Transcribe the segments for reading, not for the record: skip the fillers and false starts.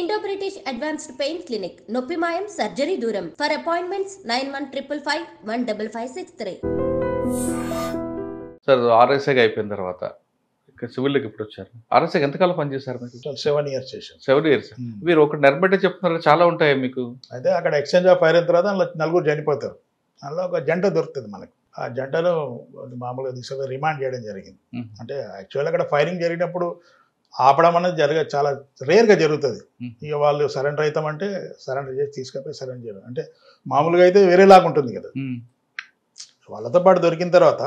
Indo British advanced pain clinic నొప్పి మాయం surgery దూరం ఫర్ అపాయింట్మెంట్స్ 9155515563. సార్ ఆర్ఎస్ఐగా అయిపోయిన తర్వాత సివిల్కి ఇప్పుడు వచ్చారు. ఆర్ఎస్ఐకి ఎంతకాలం పనిచేశారు మీరు? 7 years చేశాను. 7 years. మీరు ఒక నెరబెట్టే చెప్తున్నారు, చాలా ఉంటాయి మీకు. అయితే అక్కడ ఎక్స్చేంజ్ ఆఫ్ ఫైర్ అయిన తర్వాత అందులో నలుగురు చనిపోతారు. అందులో ఒక జంట దొరుకుతుంది మనకి. ఆ జంటను మామూలుగా తీసుకొని రిమాండ్ చేయడం జరిగింది. అంటే యాక్చువల్ అక్కడ ఫైరింగ్ జరిగినప్పుడు ఆపడం అనేది చాలా రేర్గా జరుగుతుంది. ఇక వాళ్ళు సరెండర్ అవుతామంటే సరెండర్ చేసి తీసుకపోయి సరెండర్ చేయడం అంటే మామూలుగా అయితే వేరేలాగా ఉంటుంది కదా. వాళ్ళతో పాటు దొరికిన తర్వాత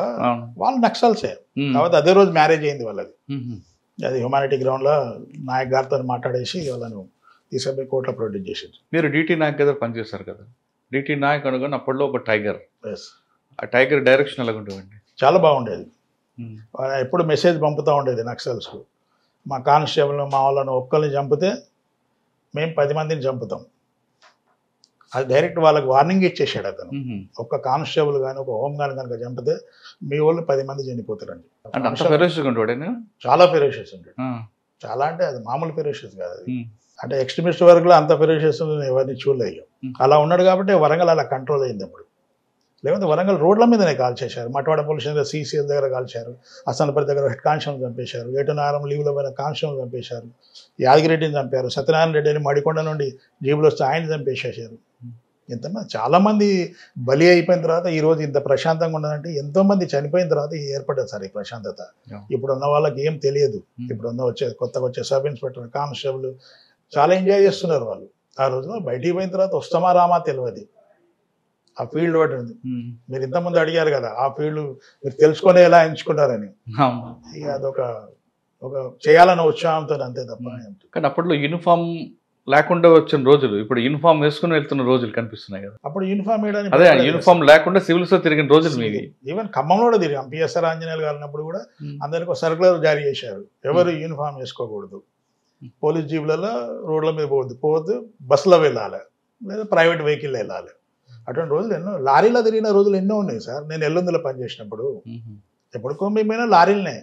వాళ్ళు నక్సల్సే కాబట్టి అదే రోజు మ్యారేజ్ అయింది వాళ్ళది. అది హ్యుమానిటీ గ్రౌండ్లో నాయక్ గారితో మాట్లాడేసి వాళ్ళను తీసుకుపోయి కోర్టులో ప్రొడ్యూస్ చేసింది. మీరు డిటి నాయక్ దగ్గర పనిచేస్తారు కదా. డిటి నాయక్ అనుకుని అప్పట్లో ఒక టైగర్. ఆ టైగర్ డైరెక్షన్ ఎలాగ ఉండేవండి? చాలా బాగుండేది. ఎప్పుడు మెసేజ్ పంపుతూ ఉండేది నక్సల్స్కు. మా కానిస్టేబుల్ మా వాళ్ళను ఒక్కరిని చంపితే మేము 10 మందిని చంపుతాం. అది డైరెక్ట్ వాళ్ళకి వార్నింగ్ ఇచ్చేసాడు అతను. ఒక్క కానిస్టేబుల్ కానీ ఒక హోమ్ గార్డ్ కనుక చంపితే మీ వాళ్ళు 10 మంది చనిపోతారండి. చాలా ఫెరోషియస్ ఉంటాడు. చాలా అంటే అది మామూలు ఫెరోషియస్ కాదు. అది అంటే ఎక్స్ట్రీమిస్ట్ వర్క్లో అంత ఫెరోషియస్ ఎవరిని చూడలేదు. అలా ఉన్నాడు కాబట్టి వరంగల్ అలా కంట్రోల్ అయింది అప్పుడు. లేకపోతే వరంగల్ రోడ్ల మీదనే కాల్ చేశారు. మట్వాడ పోలీస్ స్టేషన్ సిసిఎల్ దగ్గర కాల్చారు. అసనపల్లి దగ్గర హెడ్ కానిస్టేబుల్ చంపేశారు. ఏటునారం లీవ్లో పోయిన కానిస్టేబుల్ చంపేశారు. యాదగిరెడ్డిని చంపారు. సత్యనారాయణ రెడ్డిని మడికొండ నుండి జీబులో వస్తే ఆయన చంపేసేసారు. ఎంతమంది చాలామంది బలి అయిపోయిన తర్వాత ఈరోజు ఇంత ప్రశాంతంగా ఉన్నదంటే ఎంతోమంది చనిపోయిన తర్వాత ఏర్పడ్డది సార్ ఈ ప్రశాంతత. ఇప్పుడున్న వాళ్ళకి ఏం తెలియదు. ఇప్పుడున్న కొత్తగా వచ్చే సబ్ ఇన్స్పెక్టర్ కానిస్టేబుల్ చాలా ఎంజాయ్ చేస్తున్నారు వాళ్ళు. ఆ రోజులో బయటికి పోయిన తర్వాత వస్తామా రామా తెలియదు. ఆ ఫీల్డ్ ఒకటి ఉంది. మీరు ఇంతకుముందు అడిగారు కదా ఆ ఫీల్డ్ మీరు తెలుసుకొని ఎలా ఎంచుకున్నారని. ఇక అదొక చేయాలని ఉత్సాహంతో అంతే తప్ప. కానీ అప్పట్లో యూనిఫామ్ లేకుండా వచ్చిన రోజులు ఇప్పుడు యూనిఫామ్ వేసుకుని వెళ్తున్న రోజులు కనిపిస్తున్నాయి కదా. అప్పుడు యూనిఫామ్ వేయడానికి అదే యూనిఫామ్ లేకుండా సివిల్స్ లో తిరిగిన రోజులు మీవి. ఈవెన్ ఖమ్మంలో కూడా తిరిగాం. పిఎస్ఆర్ ఆంజనేయులు గారు ఉన్నప్పుడు కూడా అందరికి ఒక సర్కులర్ జారీ చేశారు. ఎవరు యూనిఫామ్ వేసుకోకూడదు. పోలీస్ జీబులలో రోడ్ల మీద పోవద్దు బస్సులో వెళ్ళాలి లేదా ప్రైవేట్ వెహికల్ వెళ్ళాలి. అటువంటి రోజులు ఎన్నో లారీలో తిరిగిన రోజులు ఎన్నో ఉన్నాయి సార్. నేను ఎల్లుందులో పనిచేసినప్పుడు ఎప్పుడుకో మేమైనా లారీలనే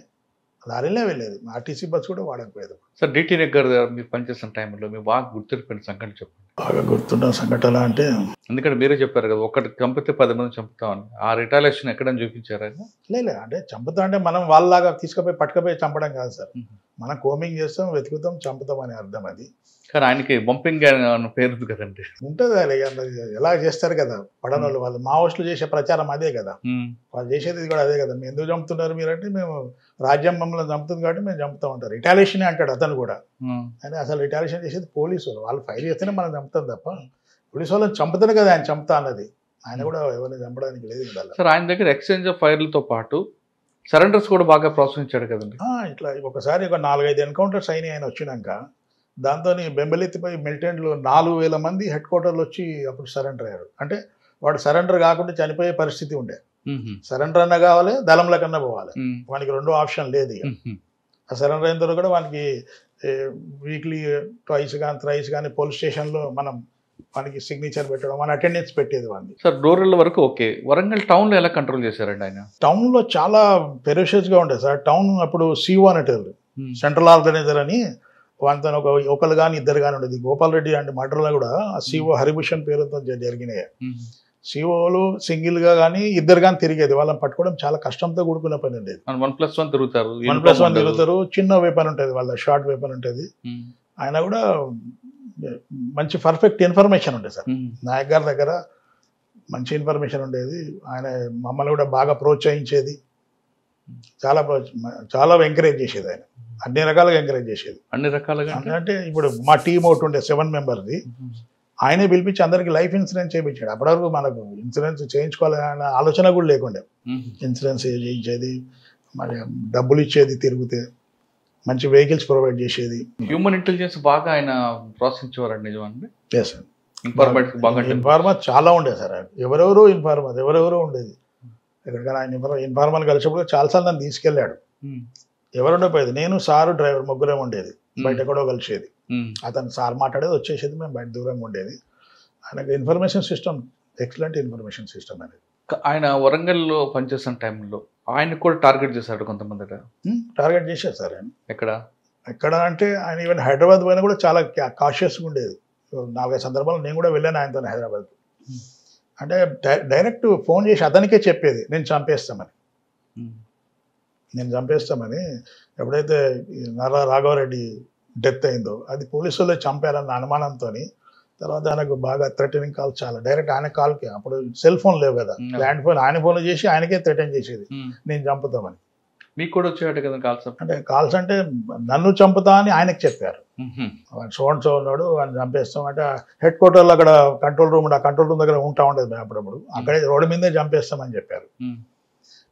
వెళ్ళేది. ఆర్టీసీ బస్ కూడా వాడకపోయేది. సార్ డిటి దగ్గర మీరు పనిచేసిన టైంలో మీరు బాగా గుర్తుండిపోయిన సంఘటన చెప్పండి. బాగా గుర్తున్న సంఘటన అంటే ఎందుకంటే మీరే చెప్పారు కదా ఒకటి చంపితే 10 మంది చంపుతామని. ఆ రిటాలియేషన్ ఎక్కడని చూపించారా? లేదు అంటే చంపుతా అంటే మనం వాళ్ళలాగా తీసుకుపోయి పట్టుకపోయి చంపడం కాదు సార్. మనం కోమింగ్ చేస్తాం, వెతుకుతాం, చంపుతాం అనే అర్థం అది. కానీ ఆయనకి బంపింగ్ అన్న పేరు కదండి. ఉంటుంది అది ఎలా చేస్తారు కదా పడనోళ్ళు. వాళ్ళు మావోయిస్టులు చేసే ప్రచారం అదే కదా. వాళ్ళు చేసేది కూడా అదే కదా. మేము ఎందుకు చంపుతున్నారు మీరంటే మేము రాజ్యం మమ్మల్ని చంపుతుంది కాబట్టి మేము చంపుతా ఉంటారు. రిటాలియేషన్ అంటాడు అతను కూడా. అని అసలు రిటాలియేషన్ చేసేది పోలీసు వాళ్ళు ఫైర్ చేస్తేనే మనం చంపుతాం తప్ప పోలీసు వాళ్ళని చంపుతానే కదా ఆయన చంపుతా అన్నది. ఆయన కూడా ఎవరిని చంపడానికి లేదు కదా. సార్ ఆయన దగ్గర ఎక్స్చేంజ్ ఆఫ్ ఫైర్లతో పాటు సరెండర్స్ కూడా బాగా ప్రోత్సహించాడు కదండి. ఇట్లా ఒకసారి ఒక 4-5 ఎన్కౌంటర్స్ అయినాయి ఆయన వచ్చినాక. దాంతో బెంబెలెత్తిపోయి మిలిటెంట్లు 4000 మంది హెడ్ క్వార్టర్లు వచ్చి అప్పుడు సరెండర్ అయ్యారు. అంటే వాడు సరెండర్ కాకుండా చనిపోయే పరిస్థితి ఉండే. సరెండర్ అన్నా కావాలి, దళంల కన్నా పోవాలి. వానికి 2 ఆప్షన్ లేదు. ఆ సరెండర్ అయిన తర్వాత కూడా వానికి వీక్లీ ట్వైస్ కానీ థ్రైస్ కానీ పోలీస్ స్టేషన్లో మనం వానికి సిగ్నేచర్ పెట్టడం, మన అటెండెన్స్ పెట్టేది వాడిని. సార్ రూరల్ వరకు ఓకే. వరంగల్ టౌన్లో ఎలా కంట్రోల్ చేశారండి ఆయన? టౌన్లో చాలా ఫెరోషియస్గా ఉండేది సార్. టౌన్ అప్పుడు సిఓ అనేటారు, సెంట్రల్ ఆర్గనైజర్ అని. వాటితో ఒకరు కానీ ఇద్దరు కానీ ఉండేది. గోపాల్ రెడ్డి అంటే మర్డర్లో కూడా ఆ సిఓ హరిభూషణ్ పేరుతో జరిగినాయి. సిఓలు సింగిల్గా కానీ ఇద్దరు కానీ తిరిగేది. వాళ్ళని పట్టుకోవడం చాలా కష్టంతో కూడుకున్న పని ఉండేది. 1+1 తిరుగుతారు. 1+1 తిరుగుతారు. చిన్న వెపన్ ఉంటుంది, వాళ్ళ షార్ట్ వెపన్ ఉంటుంది. ఆయన కూడా మంచి పర్ఫెక్ట్ ఇన్ఫర్మేషన్ ఉండేది సార్. నాయక్ గారి దగ్గర మంచి ఇన్ఫర్మేషన్ ఉండేది. ఆయన మమ్మల్ని కూడా బాగా ప్రోత్సహించేది. చాలా ఎంకరేజ్ చేసేది. ఆయన అన్ని రకాలుగా ఎంకరేజ్ చేసేది. అన్ని రకాలుగా అంటే ఇప్పుడు మా టీం ఒకటి ఉండే 7 మెంబర్ది. ఆయనే పిలిపించి అందరికి లైఫ్ ఇన్సూరెన్స్ చేయించాడు. అప్పటివరకు మనకు ఇన్సూరెన్స్ చేయించుకోవాలనే ఆలోచన కూడా లేకుండే. ఇన్సూరెన్స్ చేయించేది, మరి డబ్బులు ఇచ్చేది, తిరిగితే మంచి వెహికల్స్ ప్రొవైడ్ చేసేది. హ్యూమన్ ఇంటెలిజెన్స్ బాగా ఆయన ప్రోత్సహించేవారండి నిజమండి. సార్ ఇన్ఫార్మర్ చాలా ఉండేది సార్. ఎవరెవరో ఉండేది. ఎక్కడికైనా ఆయన ఇన్ఫార్మర్ కలిసినప్పుడు చాలాసార్లు నన్ను తీసుకెళ్ళాడు. ఎవరు ఉండకపోయేది. నేను సారు డ్రైవర్ ముగ్గురే ఉండేది. బయట ఎక్కడో కలిసేది. అతను సార్ మాట్లాడేది వచ్చేసేది, మేము బయట దూరంగా ఉండేది. ఆయనకు information system excellent information system అనేది. ఆయన వరంగల్లో పనిచేసిన టైంలో ఆయన కూడా టార్గెట్ చేశాడు కొంతమంది. టార్గెట్ చేశారు సార్ ఆయన. ఎక్కడ? ఎక్కడ అంటే ఆయన ఈవెన్ హైదరాబాద్ పోయినా కూడా చాలా కాషియస్గా ఉండేది. 4-5 సందర్భాలు నేను కూడా వెళ్ళాను ఆయనతో హైదరాబాద్. అంటే డైరెక్ట్ ఫోన్ చేసి అతనికే చెప్పేది నేను చంపేస్తామని. ఎప్పుడైతే నర్రా రాఘవరెడ్డి డెత్ అయిందో అది పోలీసులే చంపారన్న అనుమానంతో తర్వాత ఆయనకు బాగా థ్రెటనింగ్ కాల్, చాలా డైరెక్ట్ ఆయన కాల్కి, అప్పుడు సెల్ ఫోన్ లేవు కదా, ల్యాండ్ ఫోన్, ఆయన ఫోన్ చేసి ఆయనకే థ్రెటన్ చేసేది నేను చంపుతామని. మీకు కూడా వచ్చేవాడు కదా కాల్స్? అంటే కాల్స్ అంటే నన్ను చంపుతా అని ఆయనకు చెప్పారు. సో ఉన్నాడు ఆయన చంపేస్తాం అంటే హెడ్ క్వార్టర్లో అక్కడ కంట్రోల్ రూమ్, ఆ కంట్రోల్ రూమ్ దగ్గర ఉంటా ఉండేది మేము అప్పుడప్పుడు, అక్కడే రోడ్డు మీదే చంపేస్తామని చెప్పారు.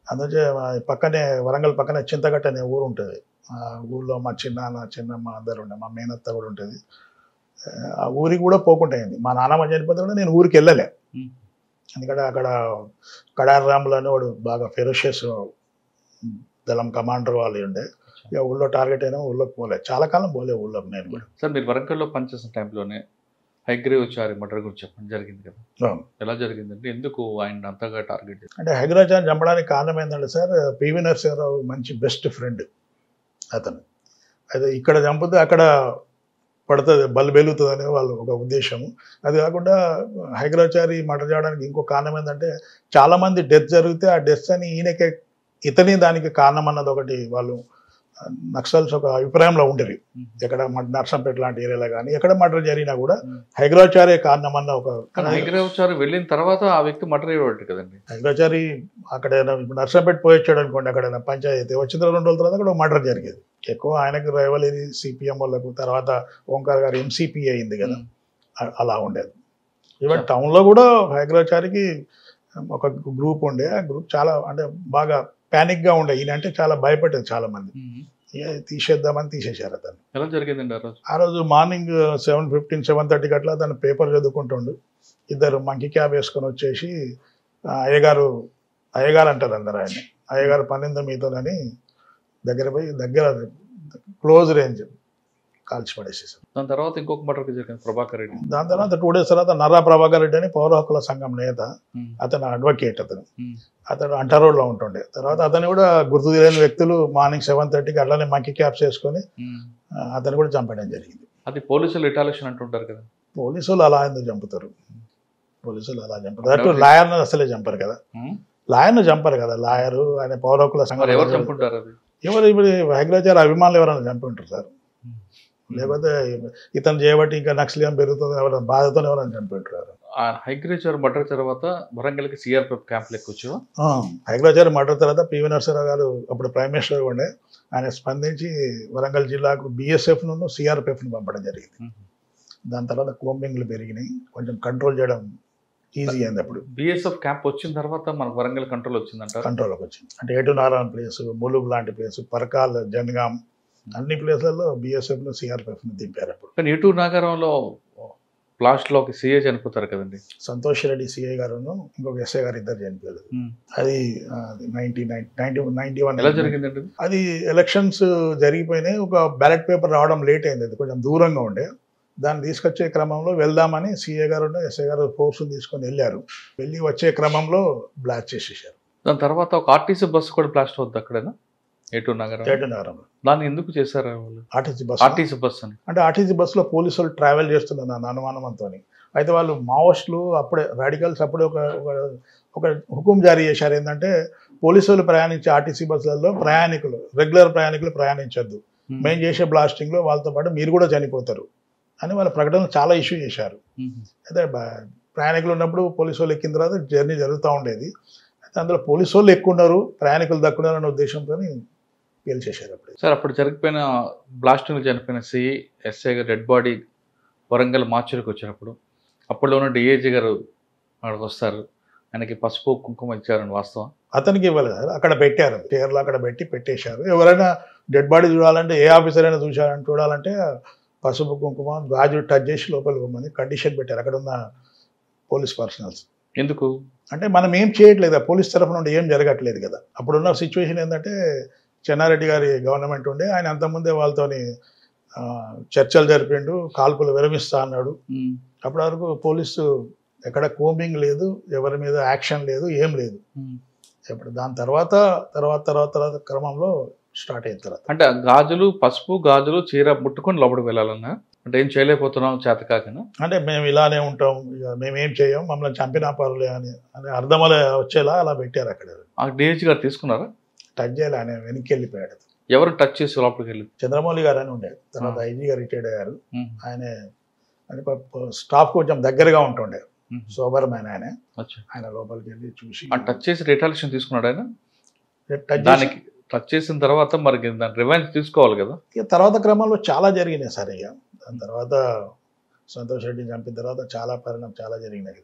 అందుకే పక్కనే వరంగల్ పక్కనే చింతగట్ట అనే ఊరు ఉంటుంది. ఆ ఊళ్ళో మా చిన్నమ్మ అందరు ఉండే, మా మేనత్త కూడా ఉంటుంది. ఆ ఊరికి కూడా పోకుండా అయింది. మా నాన్నమ్మ చనిపోతే కూడా నేను ఊరికి వెళ్ళలే, ఎందుకంటే అక్కడ కడార్ రాములు అని వాడు బాగా ఫెరోషియస్ దళం కమాండర్ వాళ్ళు ఉండే. ఇక ఊళ్ళో టార్గెట్ అయినా ఊళ్ళోకి పోలే, చాలా కాలం పోలే ఊళ్ళోకి నేను కూడా. సార్ మీరు వరంగల్లో పనిచేసిన టైంలోనే హైగ్రీవాచారి మర్డర్ గురించి చెప్పండి, జరిగింది కదా, ఎలా జరిగిందంటే ఎందుకు ఆయన అంతగా టార్గెట్ చేశారు? అంటే హైగ్రీవాచారిని చంపడానికి కారణం ఏంటంటే సార్, పివి నరసింహారావు మంచి బెస్ట్ ఫ్రెండ్ అతను. అయితే ఇక్కడ చంపితే అక్కడ పడుతుంది, బల్లు వెలుగుతుంది అనే వాళ్ళు ఒక ఉద్దేశము. అది కాకుండా హైగ్రీవాచారి మర్డర్ చేయడానికి ఇంకో కారణం ఏంటంటే చాలామంది డెత్ జరిగితే ఆ డెత్ అని ఇతని దానికి కారణం అన్నది ఒకటి వాళ్ళు నక్సల్స్ ఒక అభిప్రాయంలో ఉండేవి. ఎక్కడ నర్సంపేట లాంటి ఏరియాలో కానీ ఎక్కడ మర్డర్ జరిగినా కూడా హైగ్రీవాచారి కారణం అన్న ఒక. హైగ్రీవాచారి వెళ్ళిన తర్వాత ఆ వ్యక్తి మర్డర్ అయ్యేవాడు కదండి. హైగ్రీవాచారి అక్కడ నర్సంపేట పోయొచ్చాడు అనుకోండి, అక్కడ పంచాయతీ వచ్చిన 2 రోజుల తర్వాత అక్కడ మర్డర్ జరిగేది. ఎక్కువ ఆయనకు రైవలరీ సిపిఎం వాళ్ళకు, తర్వాత ఓంకార్ గారు ఎంసీపీ అయింది కదా, అలా ఉండేది. ఈవెన్ టౌన్లో కూడా హైగ్రీవాచారికి ఒక గ్రూప్ ఉండే, ఆ గ్రూప్ చాలా అంటే బాగా ప్యానిక్గా ఉండే. ఈయన అంటే చాలా భయపడేది చాలా మంది, తీసేద్దామని తీసేశారు అతను. ఎలా జరిగిందండి ఆ రోజు మార్నింగ్ 7:15, 7:30 అట్లా అతను పేపర్ చదువుకుంటుండు. 2 మంకీ క్యాబ్ వేసుకొని వచ్చేసి అయ్యగారు అంటారు అందరు ఆయన, అయ్యగారు పనిందో మీతోనని దగ్గర క్లోజ్ రేంజ్ కాల్చి పడేసేసారు. దాని తర్వాత ఇంకొక మర్డర్ జరిగింది ప్రభాకర్ రెడ్డి. దాని తర్వాత 2 days తర్వాత నర్రా ప్రభాకర్ రెడ్డి అని పౌర హక్కుల సంఘం నేత, అతను అడ్వకేట్, అతను అంటారోడ్లో ఉంటుండే. తర్వాత అతను కూడా గుర్తు తెలియని వ్యక్తులు మార్నింగ్ 7:30కి అట్లానే మంకీ క్యాప్స్ వేసుకొని అతను కూడా చంపడం జరిగింది. అది పోలీసులు రిటాలియేషన్ అంటుంటారు కదా, పోలీసులు అలా ఎందుకు చంపుతారు? అటు లాయర్ను అసలే చంపరు కదా, లాయర్ను చంపరు కదా. లాయరు ఆయన పౌర హక్కుల సంఘం ఎవరు చంపుంటారు? అది ఎవరు ఇప్పుడు హైగ్రీవాచారి అభిమానులు ఎవరైనా చంపి ఉంటారు సార్, లేకపోతే ఇతను చేయబట్టి ఇంకా నక్సలిజం పెరుగుతుంది ఎవరైనా బాధతో ఎవరైనా చంపి ఉంటారు. హైగ్రీవాచారి మర్డర్ తర్వాత వరంగల్కి సిఆర్పిఎఫ్ క్యాంప్ లెక్కొచ్చు. హైగ్రీవాచారి మర్డర్ తర్వాత పివి నరసింహారావు గారు అప్పుడు ప్రైమ్ మినిస్టర్ ఉండే, ఆయన స్పందించి వరంగల్ జిల్లాకు BSF-ను CRPF-ను పంపడం జరిగింది. దాని తర్వాత కోంబింగ్లు పెరిగినాయి, కొంచెం కంట్రోల్ చేయడం ఈజీ అయింది. అప్పుడు BSF క్యాంప్ వచ్చిన తర్వాత మనకు వరంగల్ కంట్రోల్ వచ్చిందంట. కంట్రోల్కి వచ్చింది అంటే ఏటు నారాయణ ప్లేస్, ములుగు లాంటి ప్లేస్, పరకాల్, జనగాం, అన్ని ప్లేస్లలో BSF-ను CRPF-ను దింపారు. అప్పుడు కానీ ఏటూరు నాగారంలో లాస్ట్లో ఒక CA చనిపోతారు కదండి, సంతోష్ రెడ్డి CA గారును ఇంకొక SI గారు 2 చనిపోయారు. అది 1991. ఎలా జరిగిందండి అది? ఎలక్షన్స్ జరిగిపోయినాయి, ఒక బ్యాలెట్ పేపర్ రావడం లేట్ అయింది, అది కొంచెం దూరంగా ఉండే. దాన్ని తీసుకొచ్చే క్రమంలో వెళ్దామని CA గారు SI గారు ఫోర్స్ తీసుకొని వెళ్ళి వచ్చే క్రమంలో బ్లాస్ట్ చేసేసారు. దాని తర్వాత ఒక ఆర్టీసీ బస్సు కూడా బ్లాస్ట్ అవుతుంది అక్కడేనా, ఏటూరు నగరంలో? దాన్ని ఎందుకు చేశారు వాళ్ళు? ఆర్టీసీ బస్ అని అంటే ఆర్టీసీ బస్సులో పోలీసులు ట్రావెల్ చేస్తున్నారు నా అనుమానంతో. అయితే వాళ్ళు మావోస్టులు అప్పుడే రాడికల్స్ అప్పుడే ఒక హుకుం జారీ చేశారు, ఏంటంటే పోలీసులు ప్రయాణించే ఆర్టీసీ బస్సులలో రెగ్యులర్ ప్రయాణికులు ప్రయాణించొద్దు, మేము చేసే బ్లాస్టింగ్లో వాళ్ళతో పాటు మీరు కూడా చనిపోతారు అని వాళ్ళ ప్రకటనలు చాలా ఇష్యూ చేశారు. అయితే ప్రయాణికులు ఉన్నప్పుడు పోలీసు వాళ్ళు ఎక్కిన తర్వాత జర్నీ జరుగుతూ ఉండేది. అయితే అందులో పోలీసు వాళ్ళు ఎక్కువ ఉన్నారు, ప్రయాణికులు దక్కున్నారు అనే ఉద్దేశంతో పేల్చేశారు. అప్పుడు సార్ అప్పుడు జరిగిపోయిన బ్లాస్టింగ్లో చనిపోయిన SI గారు డెడ్ బాడీ వరంగల్ మార్చురికి వచ్చినప్పుడు అప్పట్లో ఉన్న DIG గారు అక్కడికి వస్తారు, ఆయనకి పసుపు కుంకుమ ఇచ్చారని వాస్తవం? అతనికి ఇవ్వలేదు సార్, అక్కడ పెట్టారు, చైర్లో అక్కడ పెట్టేశారు. ఎవరైనా డెడ్ బాడీ చూడాలంటే, ఏ ఆఫీసర్ అయినా చూడాలంటే పసుపు కుంకుమ గాజు టచ్ చేసి లోపలికి పోమని కండిషన్ పెట్టారు అక్కడ ఉన్న పోలీస్ పర్సనల్స్. ఎందుకు అంటే మనం ఏం చేయట్లేదు, పోలీస్ తరఫు నుండి ఏం జరగట్లేదు కదా. అప్పుడున్న సిచ్యువేషన్ ఏంటంటే చెన్నారెడ్డి గారి గవర్నమెంట్ ఉండే, ఆయన అంతకుముందే వాళ్ళతోని చర్చలు జరిపిండు, కాల్పులు విరమిస్తా అన్నాడు. అప్పటి వరకు పోలీసు ఎక్కడ కోంబింగ్ లేదు, ఎవరి మీద యాక్షన్ లేదు, ఏం లేదు. ఇప్పుడు దాని తర్వాత క్రమంలో స్టార్ట్ అయిన తర్వాత. అంటే గాజులు, పసుపు గాజులు, చీర ముట్టుకొని లోపలికి వెళ్ళాలన్నా, అంటే ఏం చేయలేకపోతున్నాం చేత కాకనా? అంటే మేము ఇలానే ఉంటాం, ఇక మేమేం చేయం, మమ్మల్ని చంపినా పర్లే అని అర్థం వచ్చేలా అలా పెట్టారు అక్కడ. ఆ డిఐజీ గారు తీసుకున్నారా? టచ్ చేయాలి, ఆయన వెనక్కి వెళ్ళిపోయాడు. ఎవరు టచ్ చేసి లోపలికి వెళ్ళి? చంద్రమౌళి గారు అని ఉండేది, తర్వాత ఐజీ గారు రిటైర్డ్ అయ్యారు. ఆయన అంటే స్టాఫ్ కొంచెం దగ్గరగా ఉంటుండే, సోబర్ మ్యాన్ ఆయన. ఆయన లోపలికి వెళ్ళి చూసి టచ్ చేసి రిటాలియేషన్ తీసుకున్నాడు ఆయన. దానికి టచ్ చేసిన తర్వాత మరి దాని రివెంజ్ తీసుకోవాలి కదా. ఇక తర్వాత క్రమంలో చాలా జరిగినాయి సార్. ఇక దాని తర్వాత సంతోష్ రెడ్డి చంపిన తర్వాత చాలా పరిణామం చాలా జరిగినాయి.